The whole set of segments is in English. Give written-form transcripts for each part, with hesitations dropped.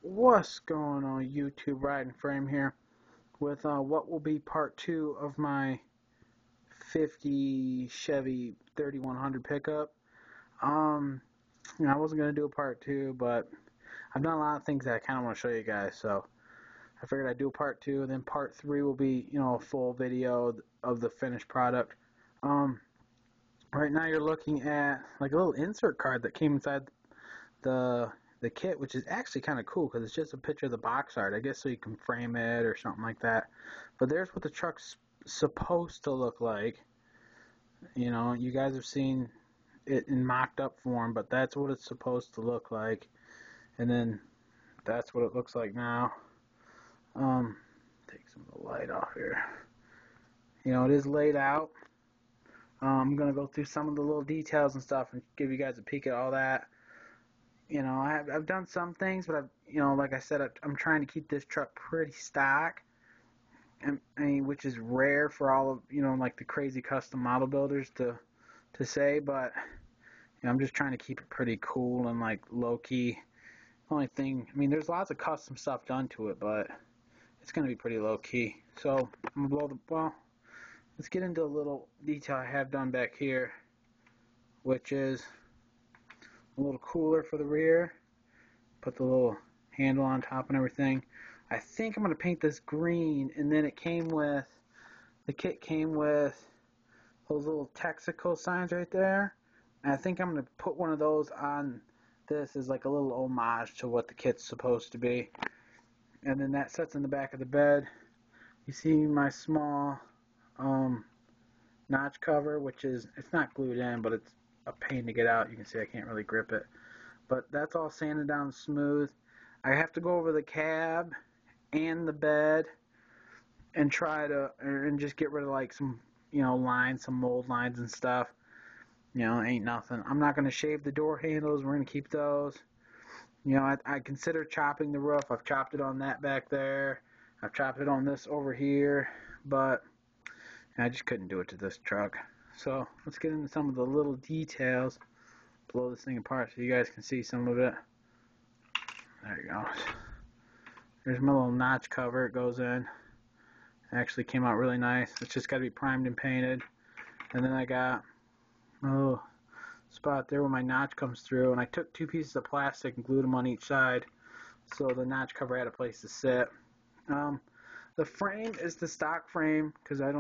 What's going on YouTube? Ride and Frame here with what will be part 2 of my 50 Chevy 3100 pickup. Um, I wasn't going to do a part 2, but I've done a lot of things that I kind of want to show you guys, so I figured I'd do a part 2, and then part 3 will be, a full video of the finished product. Right now you're looking at like a little insert card that came inside the kit, which is actually kind of cool because it's just a picture of the box art, I guess, so you can frame it or something like that. But there's what the truck's supposed to look like. You guys have seen it in mocked up form, but that's what it's supposed to look like. And then that's what it looks like now. Take some of the light off here. It is laid out. I'm gonna go through some of the little details and stuff and give you guys a peek at all that. I've done some things, but like I said, I'm trying to keep this truck pretty stock, which is rare for all of, like the crazy custom model builders to say, but I'm just trying to keep it pretty cool and like low key. Only thing, there's lots of custom stuff done to it, but it's gonna be pretty low key. So I'm gonna let's get into a little detail I have done back here, which is a little cooler for the rear. Put the little handle on top and everything. I think I'm going to paint this green, and then the kit came with those little Texaco signs right there. And I think I'm going to put one of those on this as like a little homage to what the kit's supposed to be. And then that sits in the back of the bed. You see my small notch cover, which it's not glued in, but it's a pain to get out. You can see I can't really grip it, but that's all sanded down smooth. I have to go over the cab and the bed and just get rid of like some lines, some mold lines and stuff. Ain't nothing. I'm not going to shave the door handles. We're going to keep those. I consider chopping the roof. I've chopped it on that back there. I've chopped it on this over here, but I just couldn't do it to this truck. So let's get into some of the little details. Blow this thing apart so you guys can see some of it. There you go. There's my little notch cover. It goes in. It actually came out really nice. It's just got to be primed and painted. And then I got my little spot there where my notch comes through. And I took 2 pieces of plastic and glued them on each side so the notch cover had a place to sit. The frame is the stock frame because I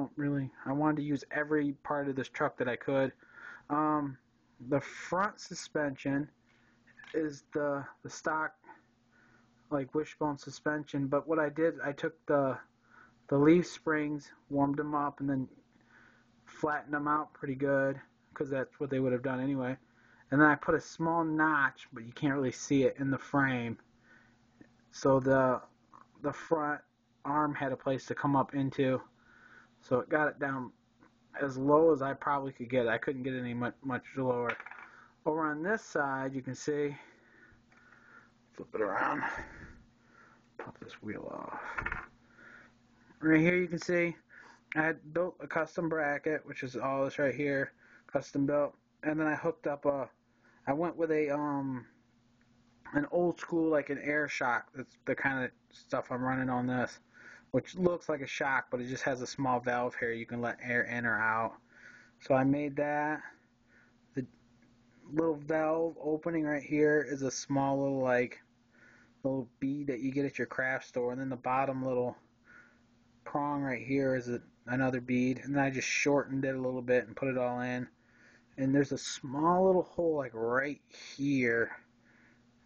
wanted to use every part of this truck that I could. The front suspension is the stock like wishbone suspension, but what I did, I took the leaf springs, warmed them up, and then flattened them out pretty good because that's what they would have done anyway. And then I put a small notch, but you can't really see it, in the frame, so the front arm had a place to come up into, so it got it down as low as I probably could get it. I couldn't get it any much lower. Over on this side, you can see, flip it around, pop this wheel off. Right here you can see I had built a custom bracket, which is all this right here, custom built, and then I hooked up I went with an old school, like an air shock. That's the kind of stuff I'm running on this, which looks like a shock, but it just has a small valve here. You can let air in or out. So I made that. The little valve opening right here is a small little bead that you get at your craft store, and then the bottom little prong right here is another bead, and then I just shortened it a little bit and put it all in. And there's a small little hole like right here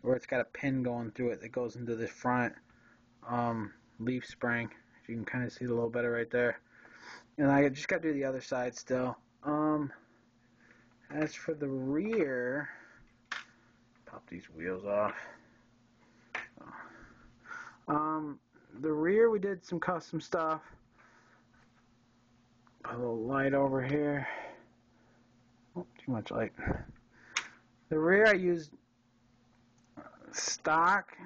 where it's got a pin going through it that goes into the front leaf spring. You can kind of see it a little better right there. And I just got to do the other side still. As for the rear, pop these wheels off. The rear, we did some custom stuff. Put a little light over here. Oh, too much light. The rear, I used stock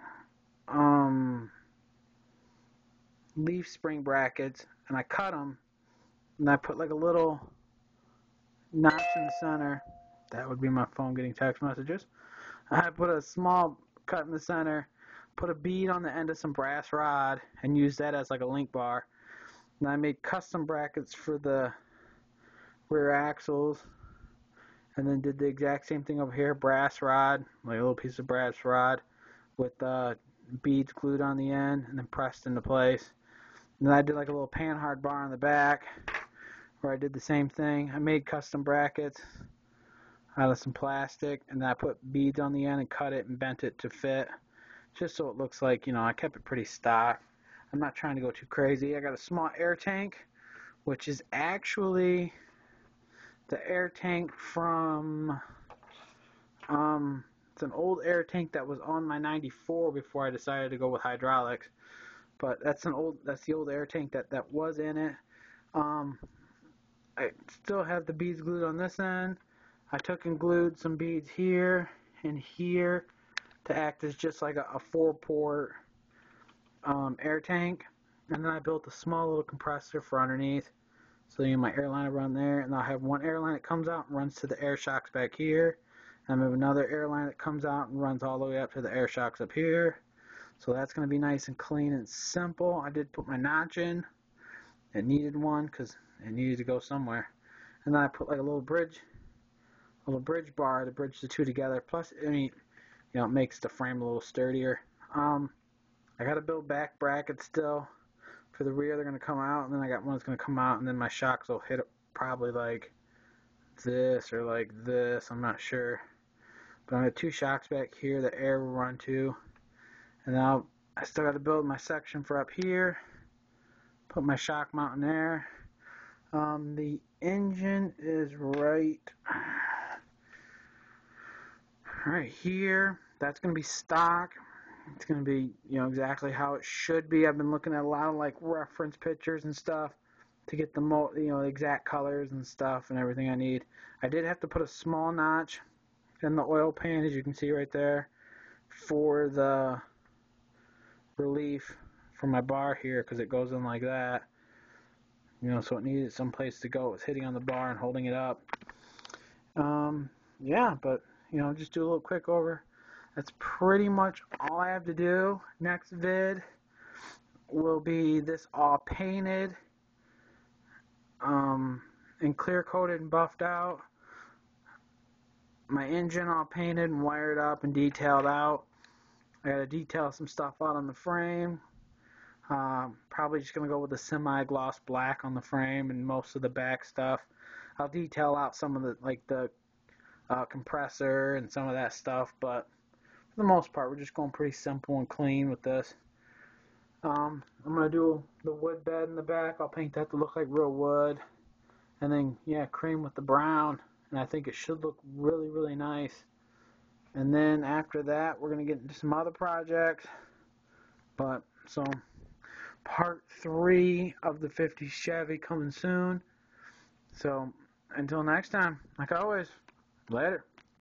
leaf spring brackets, and I cut them, and I put like a little notch in the center. That would be my phone getting text messages. I put a small cut in the center, put a bead on the end of some brass rod and used that as like a link bar. And I made custom brackets for the rear axles, and then did the exact same thing over here, brass rod, like a little piece of brass rod with beads glued on the end and then pressed into place. And then I did like a little panhard bar on the back where I did the same thing. I made custom brackets out of some plastic, and then I put beads on the end and cut it and bent it to fit, just so it looks like, you know, I kept it pretty stock. I'm not trying to go too crazy. I got a small air tank, which is actually the air tank from, it's an old air tank that was on my 94 before I decided to go with hydraulics. But that's the old air tank that was in it. I still have the beads glued on this end. I took and glued some beads here and here to act as just like a 4-port air tank. And then I built a small little compressor for underneath. So my air line will run there, and I'll have one air line that comes out and runs to the air shocks back here. And I have another air line that comes out and runs all the way up to the air shocks up here. So that's going to be nice and clean and simple. I did put my notch in. It needed one because it needed to go somewhere. And then I put like a little bridge bar to bridge the two together. Plus, I mean, you know, it makes the frame a little sturdier. I got to build back brackets still. For the rear, they're going to come out, and then I got one that's going to come out, and then my shocks will hit it probably like this or like this. I'm not sure. But I have 2 shocks back here that air will run to. And now I still got to build my section for up here. Put my shock mount in there. The engine is right here. That's going to be stock. It's going to be, you know, exactly how it should be. I've been looking at a lot of like reference pictures and stuff to get the exact colors and stuff and everything I need. I did have to put a small notch in the oil pan, as you can see right there, for the relief for my bar here, because it goes in like that. You know, so it needed some place to go. It was hitting on the bar and holding it up. Yeah, but, you know, just do a little quick over. That's pretty much all I have to do. Next vid will be this all painted and clear coated and buffed out. My engine all painted and wired up and detailed out. I gotta detail some stuff out on the frame. Probably just gonna go with a semi-gloss black on the frame and most of the back stuff. I'll detail out some of the compressor and some of that stuff, but for the most part, we're just going pretty simple and clean with this. I'm going to do the wood bed in the back. I'll paint that to look like real wood. And then, yeah, cream with the brown. And I think it should look really, really nice. And then after that, we're going to get into some other projects. But, so, part 3 of the 50 Chevy coming soon. So, until next time, like always, later.